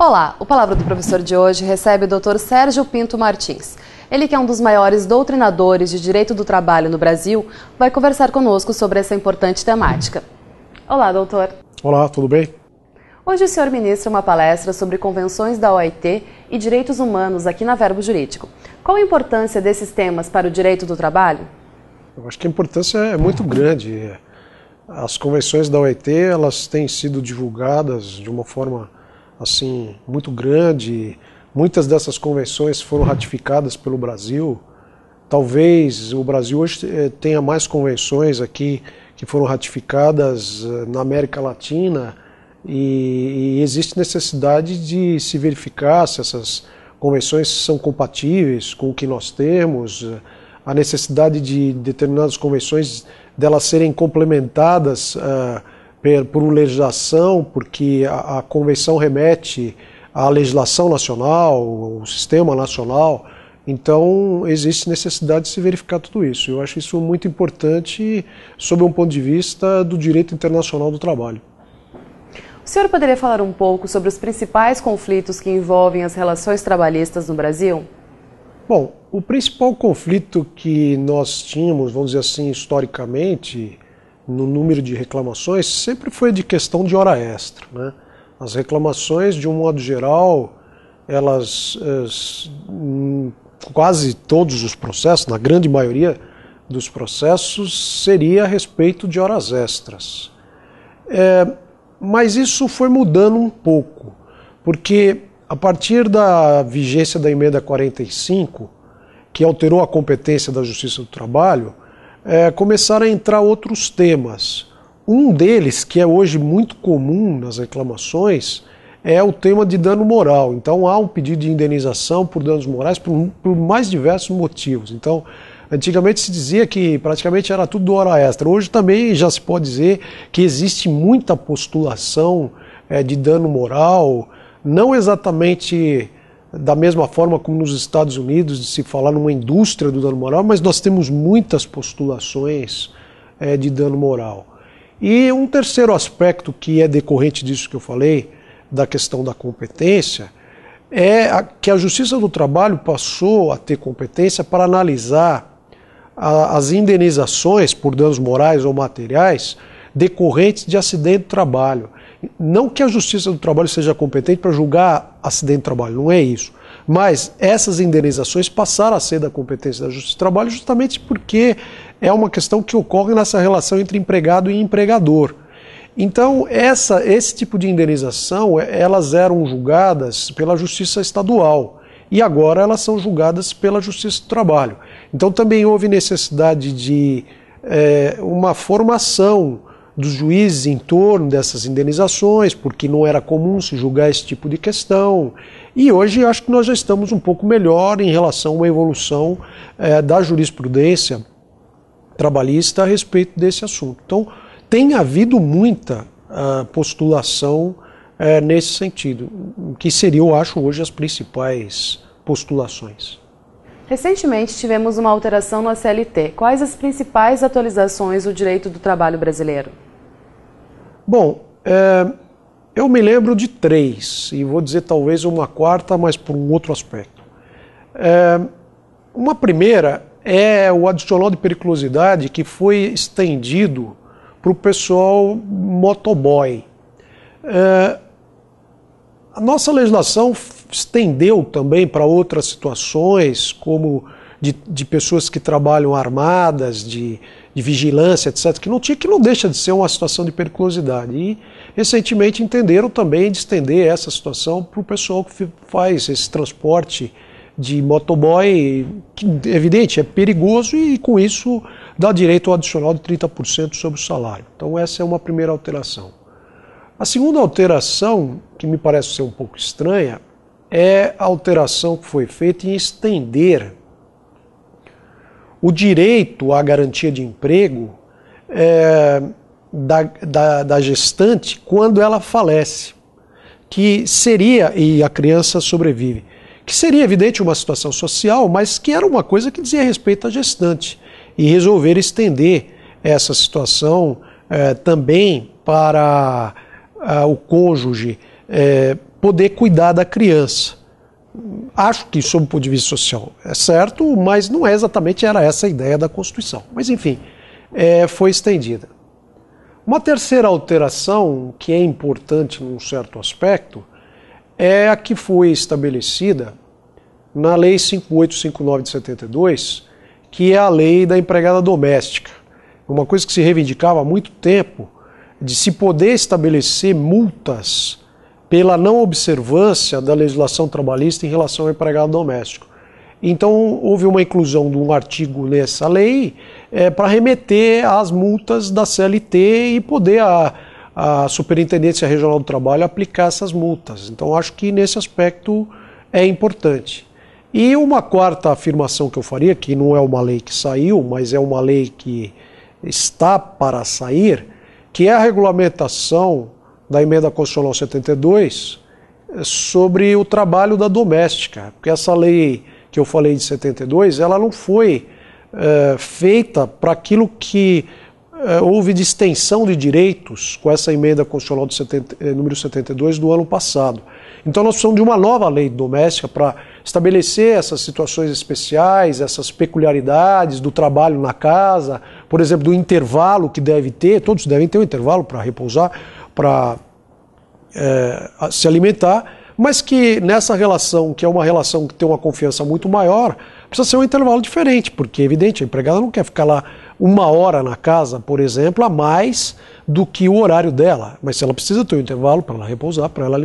Olá, o Palavra do Professor de hoje recebe o Dr. Sérgio Pinto Martins. Ele, que é um dos maiores doutrinadores de direito do trabalho no Brasil, vai conversar conosco sobre essa importante temática. Olá, doutor. Olá, tudo bem? Hoje o senhor ministra uma palestra sobre convenções da OIT e direitos humanos aqui na Verbo Jurídico. Qual a importância desses temas para o direito do trabalho? Eu acho que a importância é muito grande. As convenções da OIT, elas têm sido divulgadas de uma forma assim muito grande. Muitas dessas convenções foram ratificadas pelo Brasil. Talvez o Brasil hoje tenha mais convenções aqui que foram ratificadas na América Latina e existe necessidade de se verificar se essas convenções são compatíveis com o que nós temos, a necessidade de determinadas convenções delas serem complementadas por legislação, porque a convenção remete à legislação nacional, o sistema nacional. Então existe necessidade de se verificar tudo isso. Eu acho isso muito importante sob um ponto de vista do direito internacional do trabalho. O senhor poderia falar um pouco sobre os principais conflitos que envolvem as relações trabalhistas no Brasil? Bom, o principal conflito que nós tínhamos, vamos dizer assim, historicamente, no número de reclamações, sempre foi de questão de hora extra, né? As reclamações, de um modo geral, elas, quase todos os processos, na grande maioria dos processos, seria a respeito de horas extras. Mas isso foi mudando um pouco, porque a partir da vigência da emenda 45, que alterou a competência da Justiça do Trabalho, começaram a entrar outros temas. Um deles, que é hoje muito comum nas reclamações, é o tema de dano moral. Então há um pedido de indenização por danos morais por mais diversos motivos. Então, antigamente se dizia que praticamente era tudo hora extra. Hoje também já se pode dizer que existe muita postulação de dano moral, não exatamente da mesma forma como nos Estados Unidos, de se falar numa indústria do dano moral, mas nós temos muitas postulações de dano moral. E um terceiro aspecto que é decorrente disso que eu falei, da questão da competência, é que a Justiça do Trabalho passou a ter competência para analisar as indenizações por danos morais ou materiais decorrentes de acidente de trabalho. Não que a Justiça do Trabalho seja competente para julgar acidente de trabalho, não é isso. Mas essas indenizações passaram a ser da competência da Justiça do Trabalho justamente porque é uma questão que ocorre nessa relação entre empregado e empregador. Então, esse tipo de indenização, elas eram julgadas pela Justiça Estadual e agora elas são julgadas pela Justiça do Trabalho. Então também houve necessidade de uma formação dos juízes em torno dessas indenizações, porque não era comum se julgar esse tipo de questão. E hoje acho que nós já estamos um pouco melhor em relação a uma evolução da jurisprudência trabalhista a respeito desse assunto. Então, tem havido muita postulação nesse sentido, que seria, eu acho, hoje as principais postulações. Recentemente tivemos uma alteração no CLT. Quais as principais atualizações do direito do trabalho brasileiro? Bom, eu me lembro de 3, e vou dizer talvez uma quarta, mas por um outro aspecto. Uma primeira é o adicional de periculosidade que foi estendido para o pessoal motoboy. A nossa legislação estendeu também para outras situações, como de pessoas que trabalham armadas, de vigilância, etc., que não deixa de ser uma situação de periculosidade. E recentemente entenderam também de estender essa situação para o pessoal que faz esse transporte de motoboy, que evidente, é perigoso e com isso dá direito ao adicional de 30% sobre o salário. Então essa é uma primeira alteração. A segunda alteração, que me parece ser um pouco estranha, é a alteração que foi feita em estender o direito à garantia de emprego da gestante quando ela falece, que seria, e a criança sobrevive, que seria evidente uma situação social, mas que era uma coisa que dizia respeito à gestante, e resolver estender essa situação também para o cônjuge poder cuidar da criança. Acho que, sob o ponto de vista social, é certo, mas não é exatamente era essa a ideia da Constituição. Mas, enfim, foi estendida. Uma terceira alteração, que é importante num certo aspecto, é a que foi estabelecida na Lei 5859 de 72, que é a lei da empregada doméstica. Uma coisa que se reivindicava há muito tempo, de se poder estabelecer multas pela não observância da legislação trabalhista em relação ao empregado doméstico. Então houve uma inclusão de um artigo nessa lei para remeter às multas da CLT e poder a Superintendência Regional do Trabalho aplicar essas multas. Então acho que nesse aspecto é importante. E uma quarta afirmação que eu faria, que não é uma lei que saiu, mas é uma lei que está para sair, que é a regulamentação da Emenda Constitucional 72 sobre o trabalho da doméstica. Porque essa lei que eu falei de 72, ela não foi feita para aquilo que houve de extensão de direitos com essa Emenda Constitucional número 72 do ano passado. Então nós precisamos de uma nova lei doméstica para estabelecer essas situações especiais, essas peculiaridades do trabalho na casa, por exemplo, do intervalo que deve ter, todos devem ter um intervalo para repousar, para se alimentar, mas que nessa relação, que é uma relação que tem uma confiança muito maior, precisa ser um intervalo diferente, porque, evidente, a empregada não quer ficar lá 1 hora na casa, por exemplo, a mais do que o horário dela, mas ela precisa ter um intervalo para ela repousar, para ela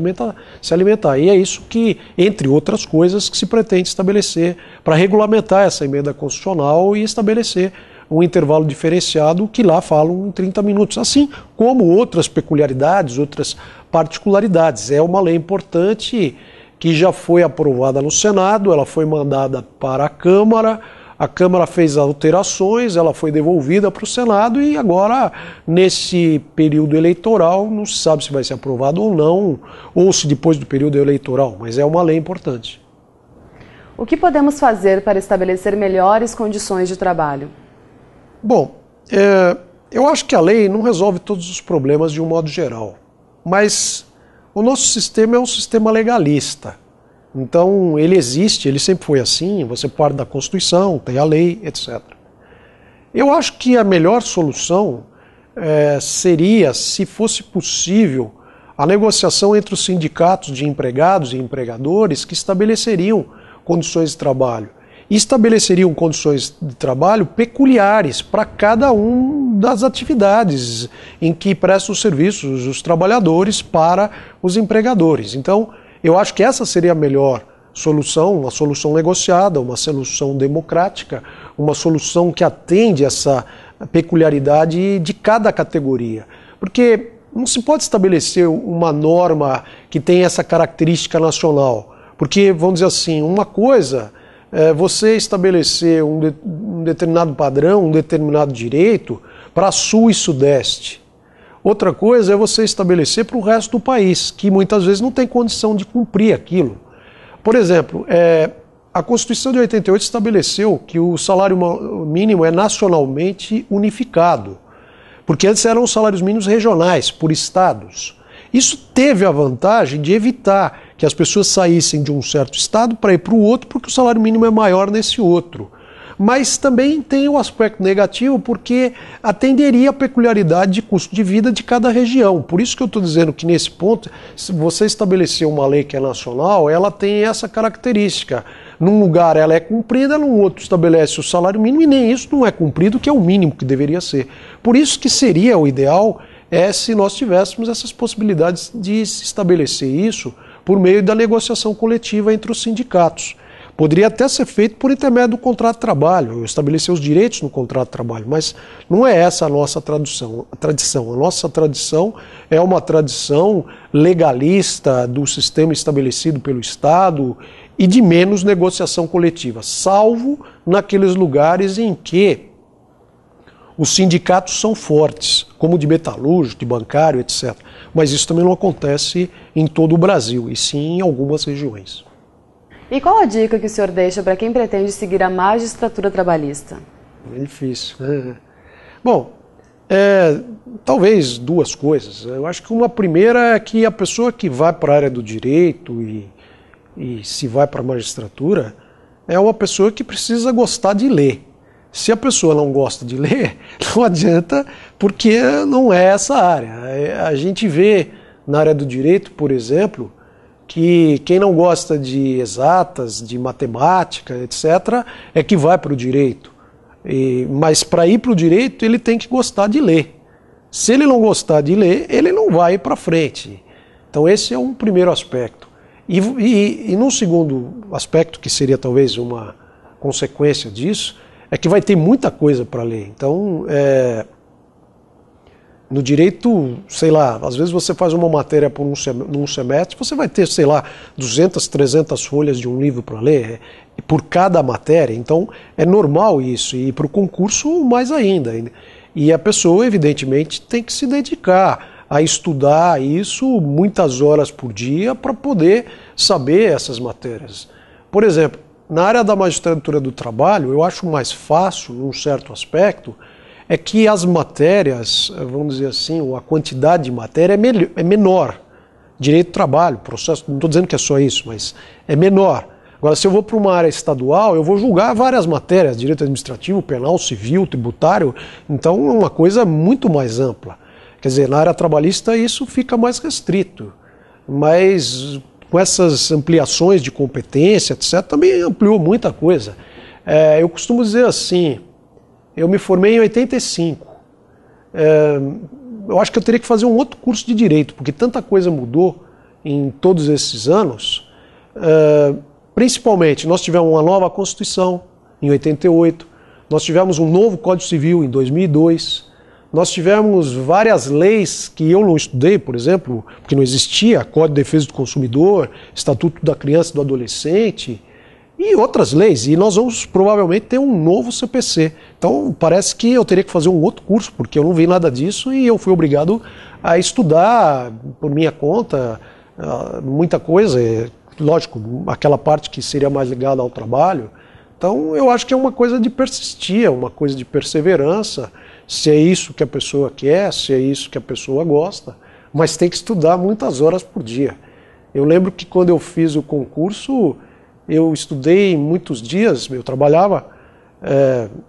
se alimentar. E é isso que, entre outras coisas, que se pretende estabelecer para regulamentar essa emenda constitucional e estabelecer um intervalo diferenciado que lá falam em 30 minutos, assim como outras peculiaridades, outras particularidades. É uma lei importante que já foi aprovada no Senado, ela foi mandada para a Câmara fez alterações, ela foi devolvida para o Senado e agora, nesse período eleitoral, não se sabe se vai ser aprovado ou não, ou se depois do período eleitoral, mas é uma lei importante. O que podemos fazer para estabelecer melhores condições de trabalho? Bom, eu acho que a lei não resolve todos os problemas de um modo geral, mas o nosso sistema é um sistema legalista. Então ele existe, ele sempre foi assim, você parte da Constituição, tem a lei, etc. Eu acho que a melhor solução seria, se fosse possível, a negociação entre os sindicatos de empregados e empregadores que estabeleceriam condições de trabalho. E estabeleceriam condições de trabalho peculiares para cada uma das atividades em que prestam serviços os trabalhadores para os empregadores. Então, eu acho que essa seria a melhor solução, uma solução negociada, uma solução democrática, uma solução que atende essa peculiaridade de cada categoria. Porque não se pode estabelecer uma norma que tenha essa característica nacional. Porque, vamos dizer assim, uma coisa é você estabelecer um determinado padrão, um determinado direito para Sul e Sudeste. Outra coisa é você estabelecer para o resto do país, que muitas vezes não tem condição de cumprir aquilo. Por exemplo, a Constituição de 88 estabeleceu que o salário mínimo é nacionalmente unificado, porque antes eram os salários mínimos regionais, por estados. Isso teve a vantagem de evitar que as pessoas saíssem de um certo estado para ir para o outro, porque o salário mínimo é maior nesse outro. Mas também tem um aspecto negativo porque atenderia a peculiaridade de custo de vida de cada região. Por isso que eu estou dizendo que nesse ponto, se você estabelecer uma lei que é nacional, ela tem essa característica. Num lugar ela é cumprida, num outro estabelece o salário mínimo e nem isso não é cumprido, que é o mínimo que deveria ser. Por isso que seria o ideal se nós tivéssemos essas possibilidades de se estabelecer isso por meio da negociação coletiva entre os sindicatos. Poderia até ser feito por intermédio do contrato de trabalho, estabelecer os direitos no contrato de trabalho, mas não é essa a nossa tradição. A nossa tradição é uma tradição legalista do sistema estabelecido pelo Estado e de menos negociação coletiva, salvo naqueles lugares em que os sindicatos são fortes, como de metalúrgico, de bancário, etc. Mas isso também não acontece em todo o Brasil, e sim em algumas regiões. E qual a dica que o senhor deixa para quem pretende seguir a magistratura trabalhista? É difícil. Bom, Talvez duas coisas. Eu acho que uma primeira é que a pessoa que vai para a área do direito e se vai para a magistratura é uma pessoa que precisa gostar de ler. Se a pessoa não gosta de ler, não adianta, porque não é essa área. A gente vê na área do direito, por exemplo, que quem não gosta de exatas, de matemática, etc., é que vai para o direito. Mas para ir para o direito, ele tem que gostar de ler. Se ele não gostar de ler, ele não vai para frente. Então esse é um primeiro aspecto. E num segundo aspecto, que seria talvez uma consequência disso, é que vai ter muita coisa para ler. Então, no direito, sei lá, às vezes você faz uma matéria num semestre, você vai ter, sei lá, 200, 300 folhas de um livro para ler, por cada matéria. Então, é normal isso, e para o concurso, mais ainda. E a pessoa, evidentemente, tem que se dedicar a estudar isso muitas horas por dia para poder saber essas matérias. Por exemplo, na área da magistratura do trabalho, eu acho mais fácil, num certo aspecto, é que as matérias, vamos dizer assim, a quantidade de matéria é menor. Direito do trabalho, processo, não estou dizendo que é só isso, mas é menor. Agora, se eu vou para uma área estadual, eu vou julgar várias matérias, direito administrativo, penal, civil, tributário, então é uma coisa muito mais ampla. Quer dizer, na área trabalhista isso fica mais restrito, mas com essas ampliações de competência, etc., também ampliou muita coisa. Eu costumo dizer assim, eu me formei em 85, eu acho que eu teria que fazer um outro curso de Direito, porque tanta coisa mudou em todos esses anos. Principalmente, nós tivemos uma nova Constituição em 88, nós tivemos um novo Código Civil em 2002, nós tivemos várias leis que eu não estudei, por exemplo, porque não existia Código de Defesa do Consumidor, Estatuto da Criança e do Adolescente, e outras leis, e nós vamos provavelmente ter um novo CPC. Então parece que eu teria que fazer um outro curso, porque eu não vi nada disso e eu fui obrigado a estudar por minha conta muita coisa, lógico, aquela parte que seria mais ligada ao trabalho. Então eu acho que é uma coisa de persistir, é uma coisa de perseverança, se é isso que a pessoa quer, se é isso que a pessoa gosta, mas tem que estudar muitas horas por dia. Eu lembro que quando eu fiz o concurso, eu estudei muitos dias, eu trabalhava,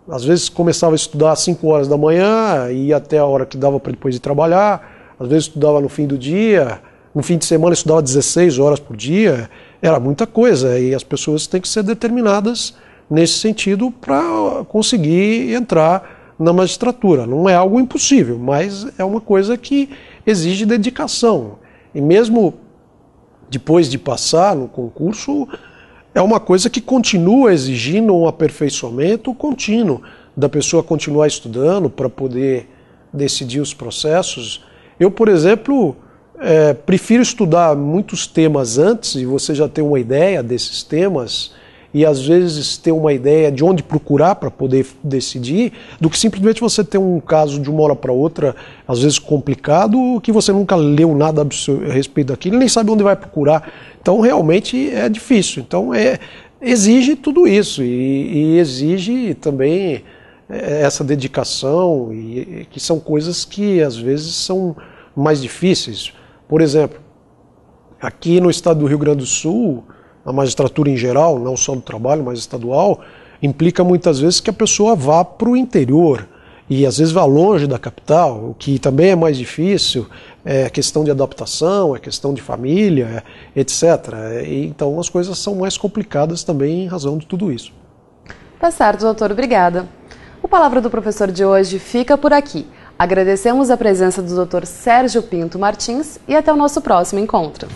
às vezes começava a estudar às 5 horas da manhã, ia até a hora que dava para depois de trabalhar, às vezes estudava no fim do dia, no fim de semana eu estudava 16 horas por dia, era muita coisa, e as pessoas têm que ser determinadas nesse sentido para conseguir entrar na magistratura. Não é algo impossível, mas é uma coisa que exige dedicação. E mesmo depois de passar no concurso, é uma coisa que continua exigindo um aperfeiçoamento contínuo, da pessoa continuar estudando para poder decidir os processos. Eu, por exemplo, prefiro estudar muitos temas antes, e você já tem uma ideia desses temas, e às vezes ter uma ideia de onde procurar para poder decidir, do que simplesmente você ter um caso de uma hora para outra, às vezes complicado, que você nunca leu nada a respeito daquilo, nem sabe onde vai procurar. Então realmente é difícil. Então exige tudo isso, e exige também essa dedicação, e que são coisas que às vezes são mais difíceis. Por exemplo, aqui no estado do Rio Grande do Sul, a magistratura em geral, não só do trabalho, mas estadual, implica muitas vezes que a pessoa vá para o interior e às vezes vá longe da capital, o que também é mais difícil, é questão de adaptação, é questão de família, etc. E então as coisas são mais complicadas também em razão de tudo isso. Tá certo, doutor, obrigada. O Palavra do Professor de hoje fica por aqui. Agradecemos a presença do Dr. Sérgio Pinto Martins e até o nosso próximo encontro.